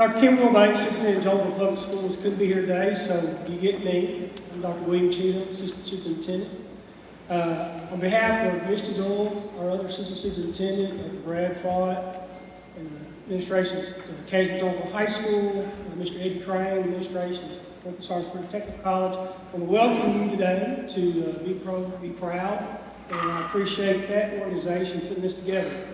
Dr. Kimberly Banks, Superintendent of Jonesboro Public Schools, couldn't be here today, so you get me. I'm Dr. William Cheatham, Assistant Superintendent. On behalf of Mr. Doyle, our other Assistant Superintendent, Dr. Brad Fott, and the administration at Jonesboro High School, Mr. Eddie Crane, administration at North Sergeant Technical College, I want to welcome you today to be proud, and I appreciate that organization putting this together.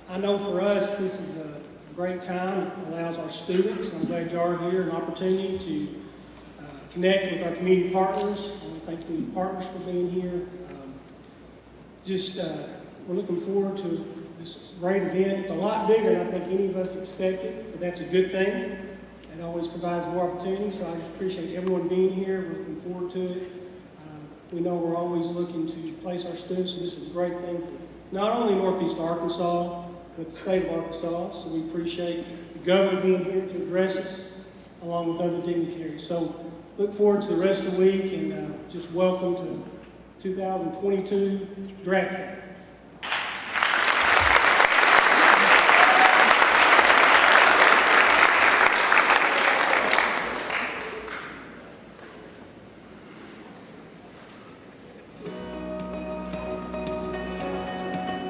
I know for us, this is a great time. It allows our students, and I'm glad you are here, an opportunity to connect with our community partners. I want to thank community partners for being here. We're looking forward to this great event. It's a lot bigger than I think any of us expected, but that's a good thing. It always provides more opportunities, so I just appreciate everyone being here. We're looking forward to it. We know we're always looking to place our students, so this is a great thing for not only Northeast Arkansas, but the state of Arkansas. So we appreciate the governor being here to address us, along with other dignitaries. So look forward to the rest of the week, and just welcome to 2022 draft day.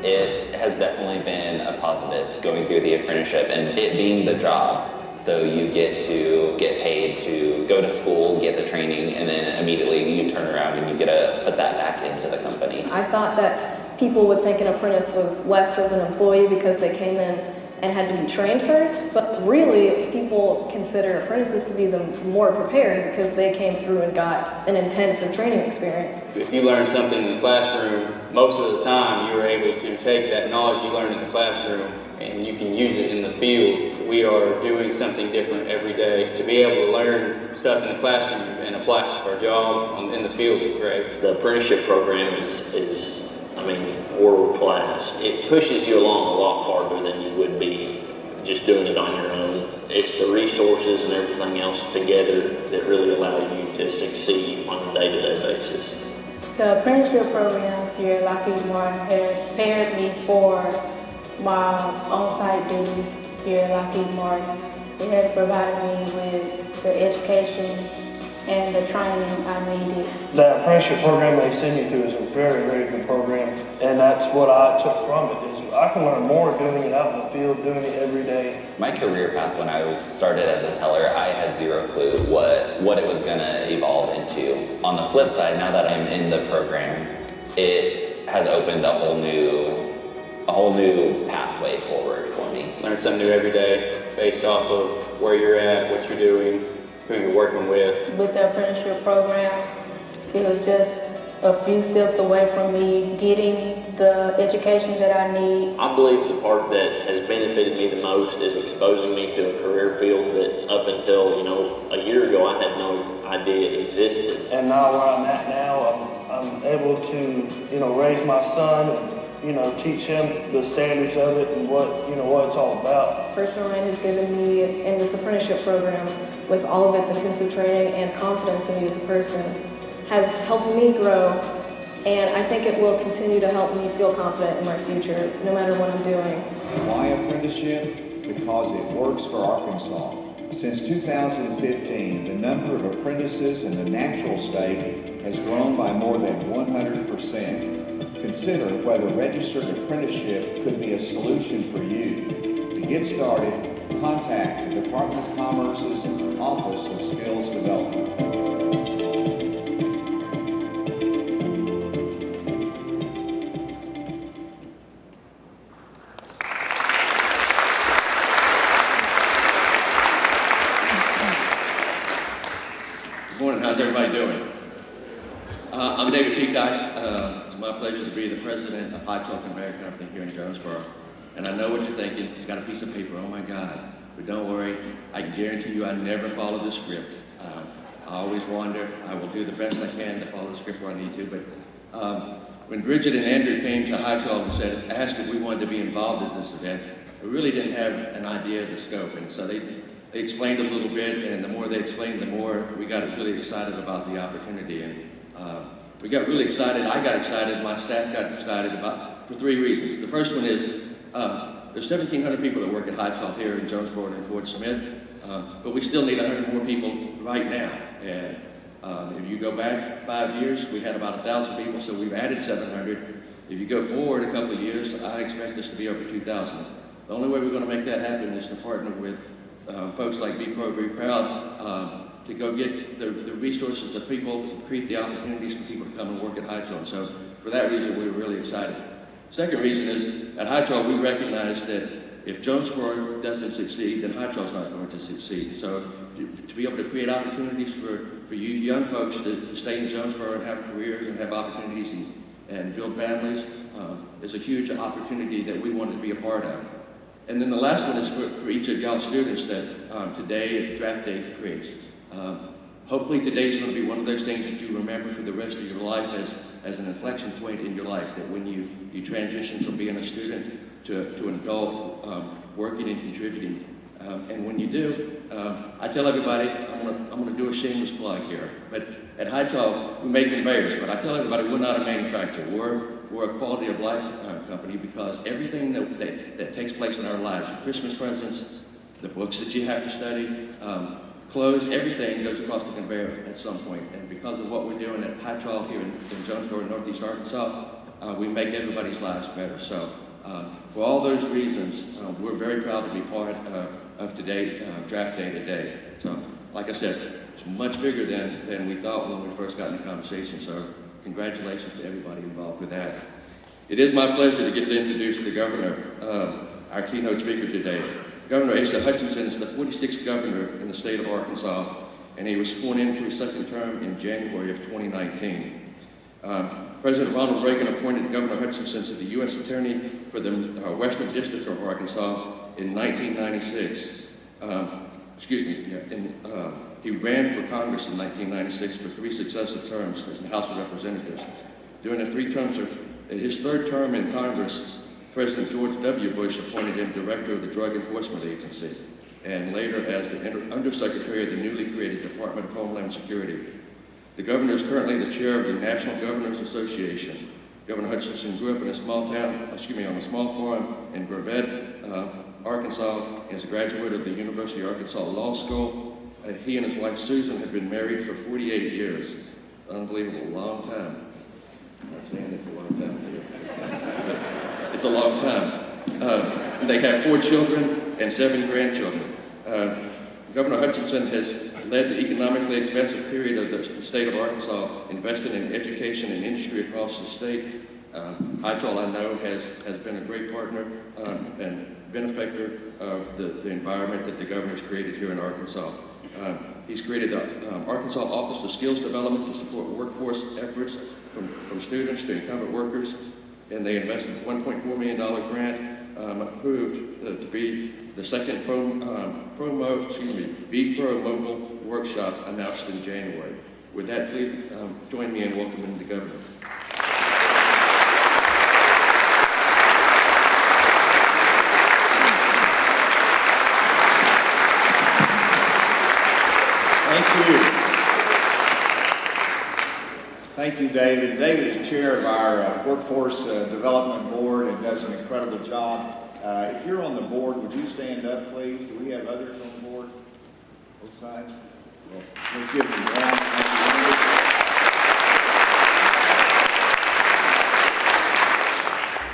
It has definitely been a positive going through the apprenticeship and it being the job. So you get to get paid to go to school, get the training, and then immediately you turn around and you get to put that back into the company. I thought that people would think an apprentice was less of an employee because they came in and had to be trained first, but really people consider apprentices to be the more prepared because they came through and got an intensive training experience. If you learn something in the classroom, most of the time you're able to take that knowledge you learned in the classroom and you can use it in the field. We are doing something different every day. To be able to learn stuff in the classroom and apply it to our job in the field is great. The apprenticeship program is world class. It pushes you along a lot farther than you would be just doing it on your own. It's the resources and everything else together that really allow you to succeed on a day-to-day basis. The apprenticeship program here at Lockheed Martin has prepared me for my on-site duties here at Lockheed Martin. It has provided me with the education and the training I needed. The apprenticeship program they send you to is a very, very good program, and that's what I took from it, is I can learn more doing it out in the field, doing it every day. My career path when I started as a teller, I had zero clue what it was gonna evolve into. On the flip side, now that I'm in the program, it has opened a whole new pathway forward for me. Learn something new every day based off of where you're at, what you're doing, who you're working with. With the apprenticeship program, it was just a few steps away from me getting the education that I need. I believe the part that has benefited me the most is exposing me to a career field that up until, a year ago I had no idea it existed. And now where I'm at now, I'm able to, raise my son and, teach him the standards of it and what it's all about. First Orion has given me, in this apprenticeship program, with all of its intensive training and confidence in me as a person, has helped me grow, and I think it will continue to help me feel confident in my future, no matter what I'm doing. Why apprenticeship? Because it works for Arkansas. Since 2015, the number of apprentices in the natural state has grown by more than 100%. Consider whether registered apprenticeship could be a solution for you. To get started, contact the Department of Commerce's Office of Skills Development. Good morning, how's everybody doing? I'm David Peacock. It's my pleasure to be the president of Hutchinson Conveyor Company here in Jonesboro. And I know what you're thinking, he's got a piece of paper, oh my God. But don't worry, I can guarantee you I never follow the script. I always wander. I will do the best I can to follow the script where I need to. But when Bridget and Andrew came to Hutchinson and asked if we wanted to be involved in this event, we really didn't have an idea of the scope. And so they explained a little bit, and the more they explained, the more we got really excited about the opportunity. And we got really excited, I got excited, my staff got excited for three reasons. The first one is There's 1,700 people that work at High Chalk here in Jonesboro and in Fort Smith, but we still need 100 more people right now. And if you go back 5 years, we had about 1,000 people, so we've added 700. If you go forward a couple of years, I expect us to be over 2,000. The only way we're going to make that happen is to partner with folks like Be Pro, Be Proud to go get the resources, the people, create the opportunities for people to come and work at High Chalk. So for that reason, we were really excited. Second reason is, at High Chalk, we recognize that if Jonesboro doesn't succeed, then High Chalk's not going to succeed. So to be able to create opportunities for you young folks to stay in Jonesboro and have careers and have opportunities and build families is a huge opportunity that we wanted to be a part of. And then the last one is for each of y'all students that today, draft day creates. Hopefully today's going to be one of those things that you remember for the rest of your life as an inflection point in your life, that when you transition from being a student to an adult, working and contributing. And when you do, I tell everybody, I'm going to do a shameless plug here, but at High Chalk, we make conveyors, but I tell everybody we're not a manufacturer. We're a quality of life company, because everything that takes place in our lives, your Christmas presents, the books that you have to study, clothes, everything goes across the conveyor at some point. And because of what we're doing at High Chalk here in Jonesboro, Northeast Arkansas, we make everybody's lives better. So for all those reasons, we're very proud to be part of today, draft day today. So like I said, it's much bigger than we thought when we first got in the conversation. So congratulations to everybody involved with that. It is my pleasure to get to introduce the governor, our keynote speaker today. Governor Asa Hutchinson is the 46th governor in the state of Arkansas, and he was sworn into his second term in January of 2019. President Ronald Reagan appointed Governor Hutchinson to the U.S. Attorney for the Western District of Arkansas in 1996. He ran for Congress in 1996 for 3 successive terms in the House of Representatives. During the 3 terms of his third term in Congress, President George W. Bush appointed him Director of the Drug Enforcement Agency, and later as the Undersecretary of the newly created Department of Homeland Security. The governor is currently the chair of the National Governors Association. Governor Hutchinson grew up in a small town, on a small farm in Gravette, Arkansas, and is a graduate of the University of Arkansas Law School. He and his wife Susan have been married for 48 years. Unbelievable, long time. I'm not saying it's a long time to you, but it's a long time. They have 4 children and 7 grandchildren. Governor Hutchinson has led the economically expansive period of the state of Arkansas, investing in education and industry across the state. High Chalk, I know, has been a great partner and benefactor of the environment that the governor's created here in Arkansas. He's created the Arkansas Office of Skills Development to support workforce efforts from students to incumbent workers, and they invested a $1.4 million grant approved to be the second Be Pro Mobile workshop announced in January. With that, please join me in welcoming the governor. Thank you. Thank you, David. David is chair of our Workforce Development Board and does an incredible job. If you're on the board, would you stand up, please? Do we have others on the board? Both sides? Well, let's give them a round.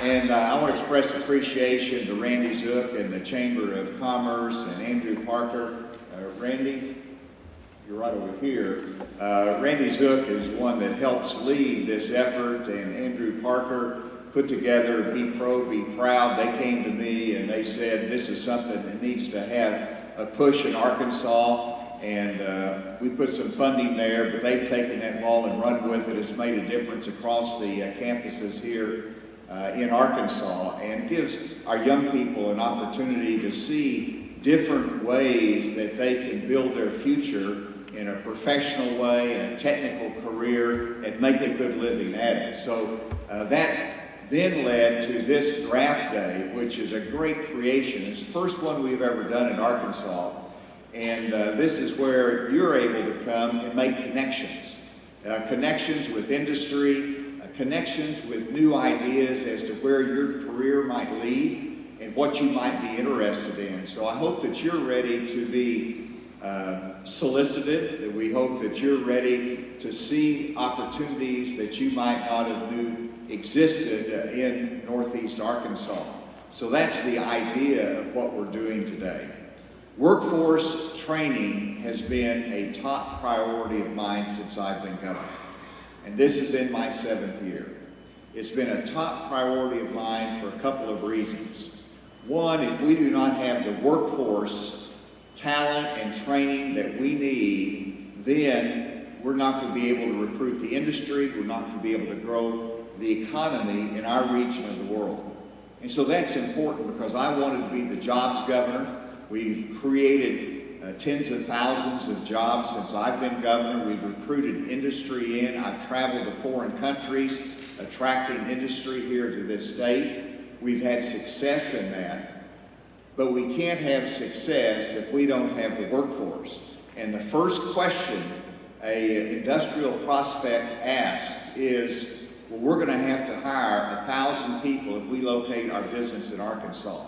And I want to express appreciation to Randy Zook and the Chamber of Commerce and Andrew Parker. Randy, you're right over here. Randy Zook is one that helps lead this effort, and Andrew Parker put together Be Pro, Be Proud. They came to me and they said this is something that needs to have a push in Arkansas, and we put some funding there, but they've taken that ball and run with it. It's made a difference across the campuses here in Arkansas, and gives our young people an opportunity to see different ways that they can build their future in a professional way, in a technical career, and make a good living at it. So that then led to this draft day, which is a great creation. It's the first one we've ever done in Arkansas. And this is where you're able to come and make connections. Connections with industry, connections with new ideas as to where your career might lead. and what you might be interested in. So I hope that you're ready to be solicited, that we hope that you're ready to see opportunities that you might not have knew existed in Northeast Arkansas. So that's the idea of what we're doing today. Workforce training has been a top priority of mine since I've been governor, and this is in my 7th year. It's been a top priority of mine for a couple of reasons. One, if we do not have the workforce talent and training that we need, then we're not going to be able to recruit the industry, we're not going to be able to grow the economy in our region of the world. And so that's important because I wanted to be the jobs governor. We've created tens of thousands of jobs since I've been governor. We've recruited industry in. I've traveled to foreign countries, attracting industry here to this state. We've had success in that. But we can't have success if we don't have the workforce. And the first question an industrial prospect asks is, well, we're going to have to hire 1,000 people if we locate our business in Arkansas.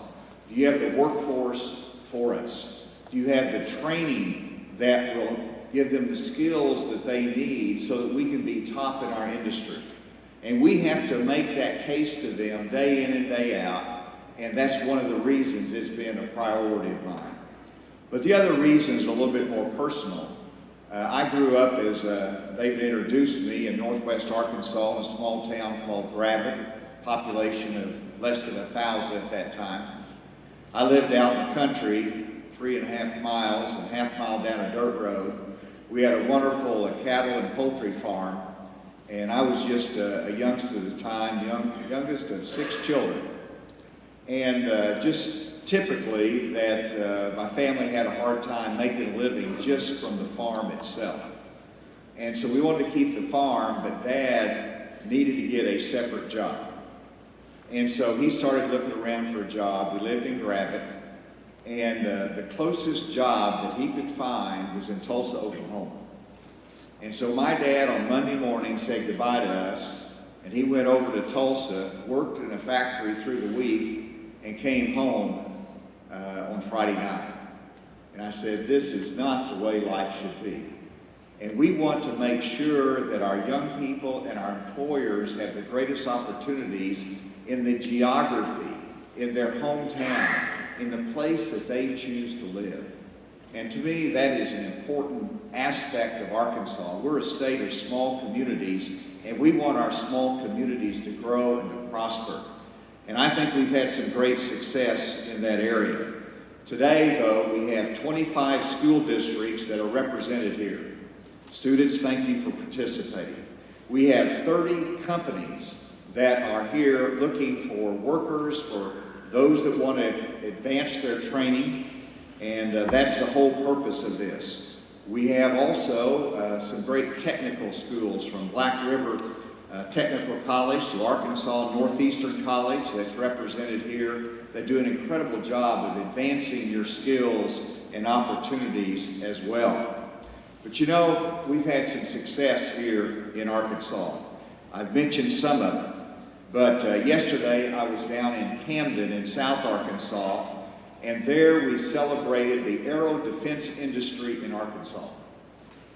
Do you have the workforce for us? Do you have the training that will give them the skills that they need so that we can be top in our industry? And we have to make that case to them day in and day out, and that's one of the reasons it's been a priority of mine. But the other reason is a little bit more personal. I grew up, as David introduced me, in northwest Arkansas in a small town called Gravett, population of less than 1,000 at that time. I lived out in the country, 3.5 miles, and half mile down a dirt road. We had a wonderful cattle and poultry farm, and I was just a youngster at the time, youngest of 6 children. And just typically that my family had a hard time making a living just from the farm itself. And so we wanted to keep the farm, but Dad needed to get a separate job. And so he started looking around for a job. We lived in Gravett, and the closest job that he could find was in Tulsa, Oklahoma. And so my dad on Monday morning said goodbye to us, and he went over to Tulsa, worked in a factory through the week, and came home on Friday night. And I said, this is not the way life should be. And we want to make sure that our young people and our employers have the greatest opportunities in the geography, in their hometown, in the place that they choose to live. And to me, that is an important aspect of Arkansas. We're a state of small communities, and we want our small communities to grow and to prosper. And I think we've had some great success in that area. Today, though, we have 25 school districts that are represented here. Students, thank you for participating. We have 30 companies that are here looking for workers, for those that want to advance their training, and that's the whole purpose of this. We have also some great technical schools, from Black River Technical College to Arkansas Northeastern College, that's represented here. They do an incredible job of advancing your skills and opportunities as well. But you know, we've had some success here in Arkansas. I've mentioned some of them, but yesterday I was down in Camden in South Arkansas, and there we celebrated the aero defense industry in Arkansas.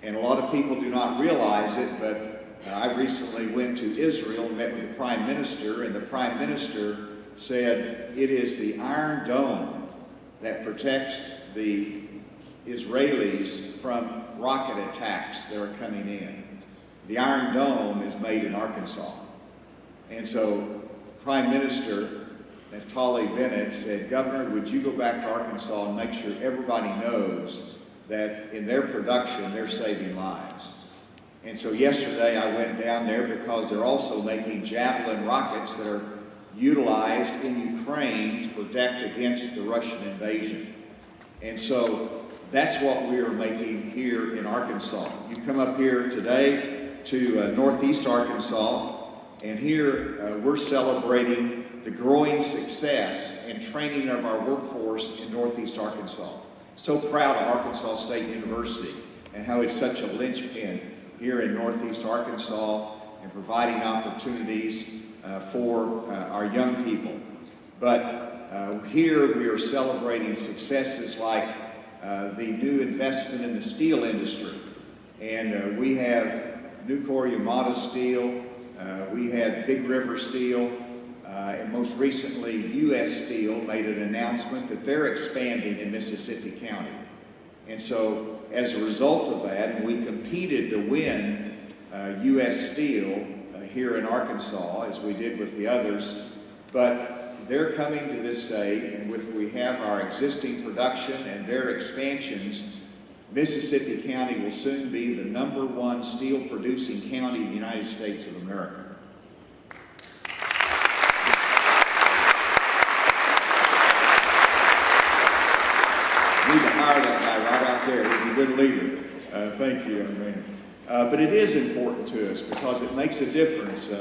And a lot of people do not realize it, but I recently went to Israel and met with the Prime Minister, and the Prime Minister said it is the Iron Dome that protects the Israelis from rocket attacks that are coming in. The Iron Dome is made in Arkansas. And so Prime Minister Naftali Bennett said, Governor, would you go back to Arkansas and make sure everybody knows that in their production they're saving lives. And so yesterday I went down there because they're also making Javelin rockets that are utilized in Ukraine to protect against the Russian invasion. And so that's what we are making here in Arkansas. You come up here today to Northeast Arkansas, and here we're celebrating the growing success and training of our workforce in Northeast Arkansas. So proud of Arkansas State University and how it's such a linchpin here in Northeast Arkansas and providing opportunities for our young people. But Here we are celebrating successes like the new investment in the steel industry. And we have Nucor Yamato Steel, we have Big River Steel, and most recently U.S. Steel made an announcement that they're expanding in Mississippi County. And so as a result of that, and we competed to win U.S. Steel here in Arkansas, as we did with the others, but they're coming to this state, and we have our existing production and their expansions, Mississippi County will soon be the #1 steel producing county in the United States of America. Need to hire that guy right out there. He's a good leader. Thank you, young man. But it is important to us because it makes a difference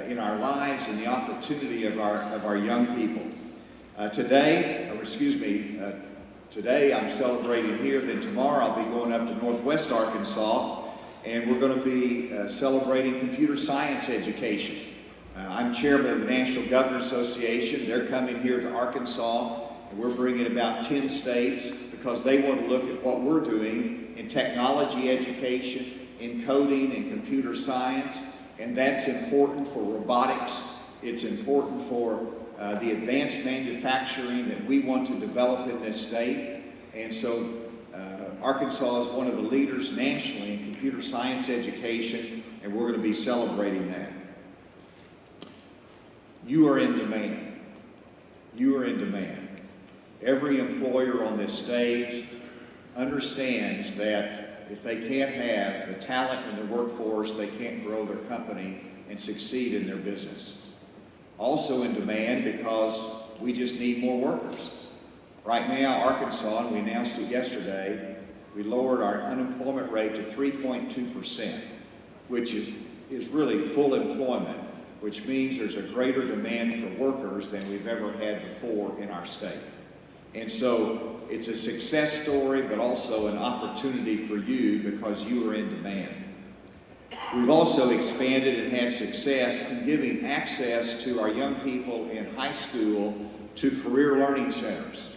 in our lives and the opportunity of our young people. Today I'm celebrating here, then tomorrow I'll be going up to Northwest Arkansas, and we're going to be celebrating computer science education. I'm chairman of the National Governors Association. They're coming here to Arkansas, and we're bringing about 10 states because they want to look at what we're doing in technology education, in coding and computer science, and that's important for robotics. It's important for the advanced manufacturing that we want to develop in this state. And so Arkansas is one of the leaders nationally in computer science education, and we're going to be celebrating that. You are in demand. You are in demand. Every employer on this stage understands that if they can't have the talent in the workforce, they can't grow their company and succeed in their business. Also in demand because we just need more workers. Right now, Arkansas, and we announced it yesterday, we lowered our unemployment rate to 3.2%, which is really full employment, which means there's a greater demand for workers than we've ever had before in our state. And so it's a success story, but also an opportunity for you because you are in demand. We've also expanded and had success in giving access to our young people in high school to career learning centers.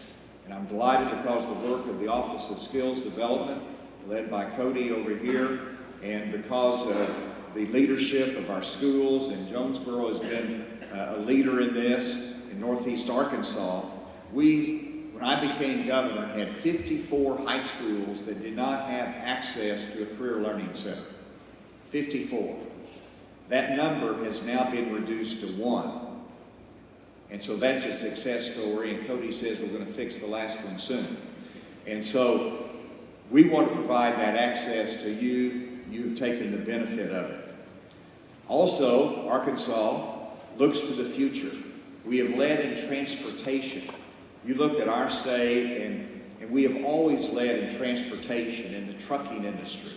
And I'm delighted because the work of the Office of Skills Development, led by Cody over here, and because of the leadership of our schools, and Jonesboro has been a leader in this, in Northeast Arkansas, when I became governor, had 54 high schools that did not have access to a career learning center. 54. That number has now been reduced to 1. And so that's a success story, and Cody says we're going to fix the last one soon. And so we want to provide that access to you. You've taken the benefit of it. Also, Arkansas looks to the future. We have led in transportation. You look at our state, and we have always led in transportation in the trucking industry.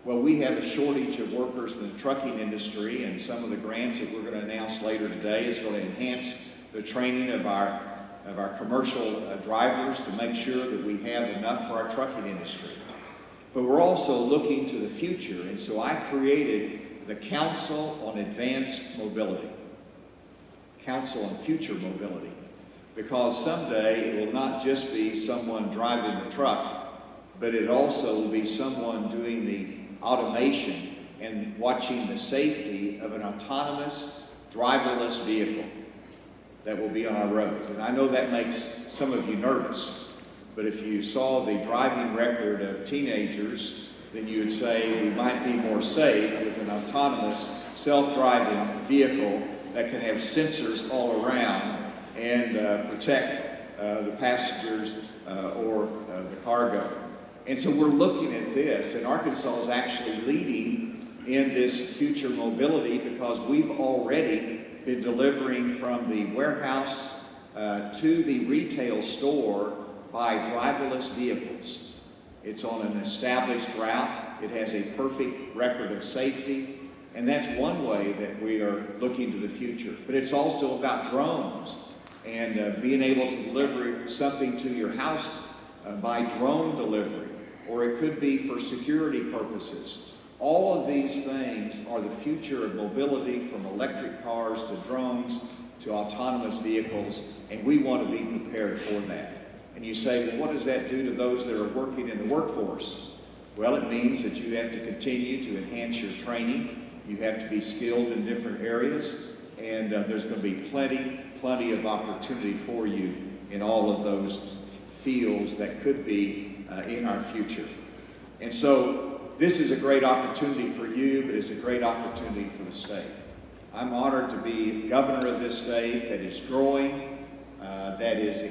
Well, we have a shortage of workers in the trucking industry, and some of the grants that we're going to announce later today is going to enhance the training of our commercial drivers to make sure that we have enough for our trucking industry. But we're also looking to the future, and so I created the Council on Advanced Mobility, Council on Future Mobility, because someday it will not just be someone driving the truck, but it also will be someone doing the automation and watching the safety of an autonomous, driverless vehicle that will be on our roads. And I know that makes some of you nervous, but if you saw the driving record of teenagers, then you would say we might be more safe with an autonomous, self-driving vehicle that can have sensors all around and protect the passengers or the cargo. And so we're looking at this, and Arkansas is actually leading in this future mobility because we've already been delivering from the warehouse to the retail store by driverless vehicles. It's on an established route. It has a perfect record of safety, and that's one way that we are looking to the future. But it's also about drones and being able to deliver something to your house by drone delivery, or it could be for security purposes. All of these things are the future of mobility, from electric cars to drones to autonomous vehicles, and we want to be prepared for that. And you say, well, what does that do to those that are working in the workforce? Well, it means that you have to continue to enhance your training. You have to be skilled in different areas, and there's going to be plenty of opportunity for you in all of those fields that could be in our future. And so this is a great opportunity for you, but it's a great opportunity for the state. I'm honored to be governor of this state that is growing, that is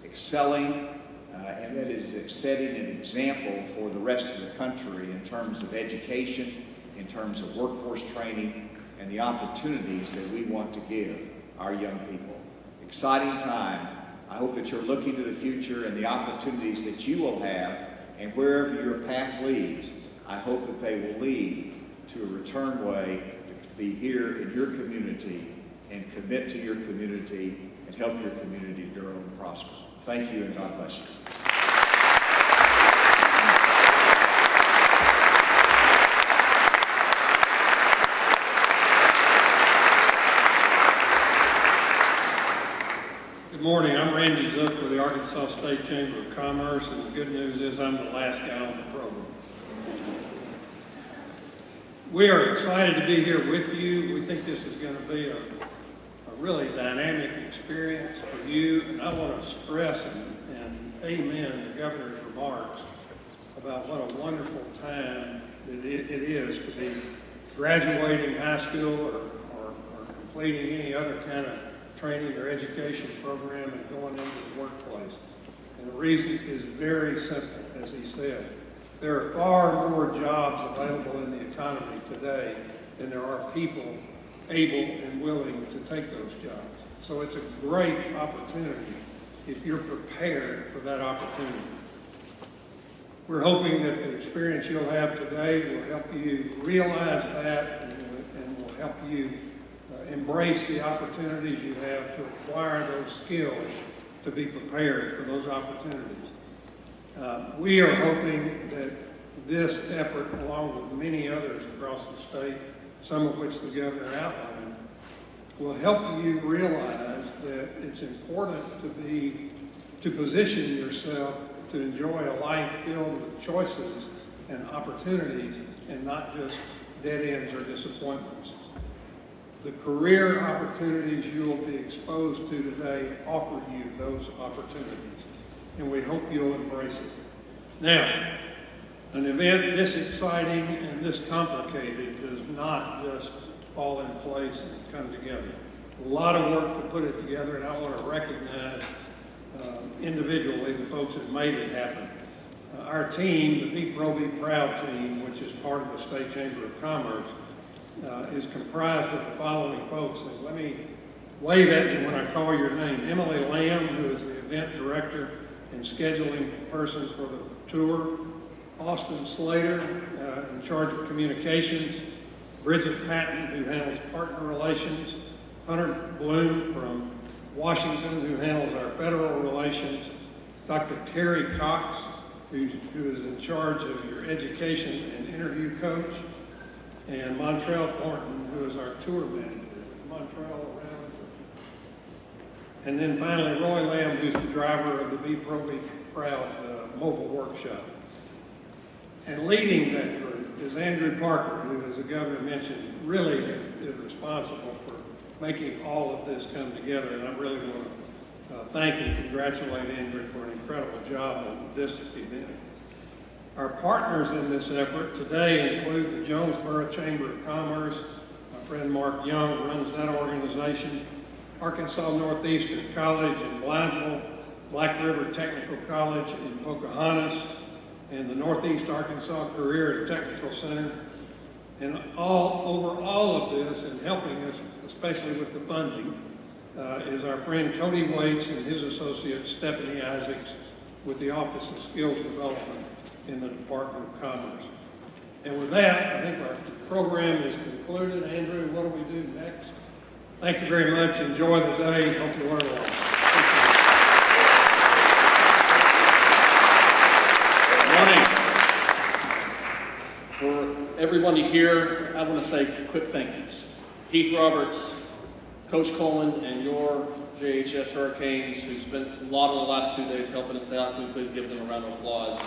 excelling, and that is setting an example for the rest of the country in terms of education, in terms of workforce training, and the opportunities that we want to give our young people. Exciting time. I hope that you're looking to the future and the opportunities that you will have, and wherever your path leads, I hope that they will lead to a return way to be here in your community and commit to your community and help your community grow and prosper. Thank you, and God bless you. Good morning, I'm Randy Zook with the Arkansas State Chamber of Commerce, and the good news is I'm the last guy on the program. We are excited to be here with you. We think this is going to be a really dynamic experience for you, and I want to stress and amen the governor's remarks about what a wonderful time that it is to be graduating high school or completing any other kind of training or education program and going into the workplace. And the reason is very simple, as he said. There are far more jobs available in the economy today than there are people able and willing to take those jobs. So it's a great opportunity if you're prepared for that opportunity. We're hoping that the experience you'll have today will help you realize that and will help you embrace the opportunities you have to acquire those skills to be prepared for those opportunities. We are hoping that this effort, along with many others across the state, some of which the governor outlined, will help you realize that it's important to position yourself to enjoy a life filled with choices and opportunities and not just dead ends or disappointments. The career opportunities you will be exposed to today offer you those opportunities, and we hope you'll embrace it. Now, an event this exciting and this complicated does not just fall in place and come together. A lot of work to put it together, and I want to recognize individually the folks that made it happen. Our team, the Be Pro, Be Proud team, which is part of the State Chamber of Commerce, is comprised of the following folks. And let me wave at me when I call your name. Emily Lamb, who is the event director and scheduling person for the tour. Austin Slater, in charge of communications. Bridget Patton, who handles partner relations. Hunter Bloom from Washington, who handles our federal relations. Dr. Terry Cox, who is in charge of your education and interview coach. And Montrell Thornton, who is our tour manager. Montrell around. And then finally, Roy Lamb, who's the driver of the Be Pro, Be Proud mobile workshop. And leading that group is Andrew Parker, who, as the governor mentioned, really is responsible for making all of this come together. And I really want to thank and congratulate Andrew for an incredible job on this event. Our partners in this effort today include the Jonesboro Chamber of Commerce. My friend Mark Young runs that organization. Arkansas Northeastern College in Blytheville, Black River Technical College in Pocahontas, and the Northeast Arkansas Career and Technical Center. And over all of this, and helping us, especially with the funding, is our friend Cody Waits and his associate Stephanie Isaacs with the Office of Skills Development in the Department of Commerce. And with that, I think our program is concluded. Andrew, what do we do next? Thank you very much. Enjoy the day. Hope you learn a lot. Good morning. For everyone here, I want to say quick thank yous. Heath Roberts, Coach Coleman and your JHS Hurricanes, who spent a lot of the last 2 days helping us out. Can we please give them a round of applause?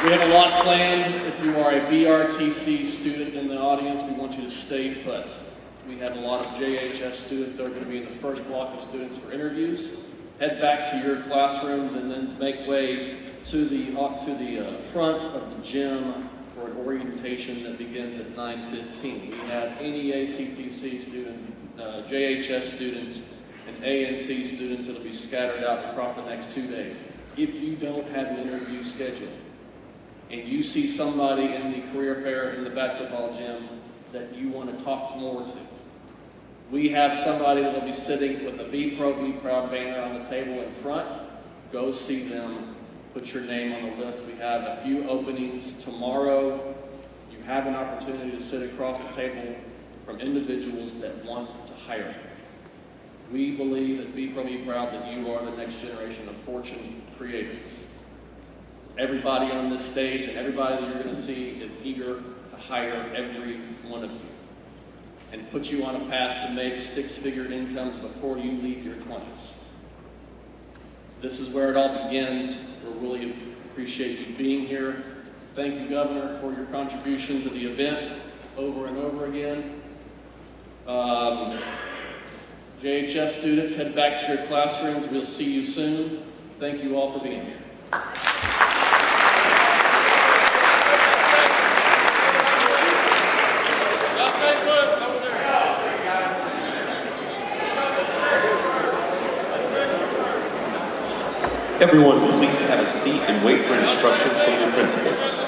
We have a lot planned. If you are a BRTC student in the audience, we want you to stay put. We have a lot of JHS students that are going to be in the first block of students for interviews. Head back to your classrooms and then make way to the front of the gym for an orientation that begins at 9:15. We have NEA CTC students, JHS students, and ANC students that will be scattered out across the next 2 days. If you don't have an interview scheduled, and you see somebody in the career fair in the basketball gym that you want to talk more to, we have somebody that will be sitting with a Be Pro, Be Proud banner on the table in front. Go see them. Put your name on the list. We have a few openings tomorrow. You have an opportunity to sit across the table from individuals that want to hire you. We believe at Be Pro, Be Proud that you are the next generation of fortune creators. Everybody on this stage and everybody that you're going to see is eager to hire every one of you and put you on a path to make six-figure incomes before you leave your 20s. This is where it all begins. We really appreciate you being here. Thank you, Governor, for your contribution to the event over and over again. JHS students, head back to your classrooms. We'll see you soon. Thank you all for being here. Everyone, please have a seat and wait for instructions from your principals.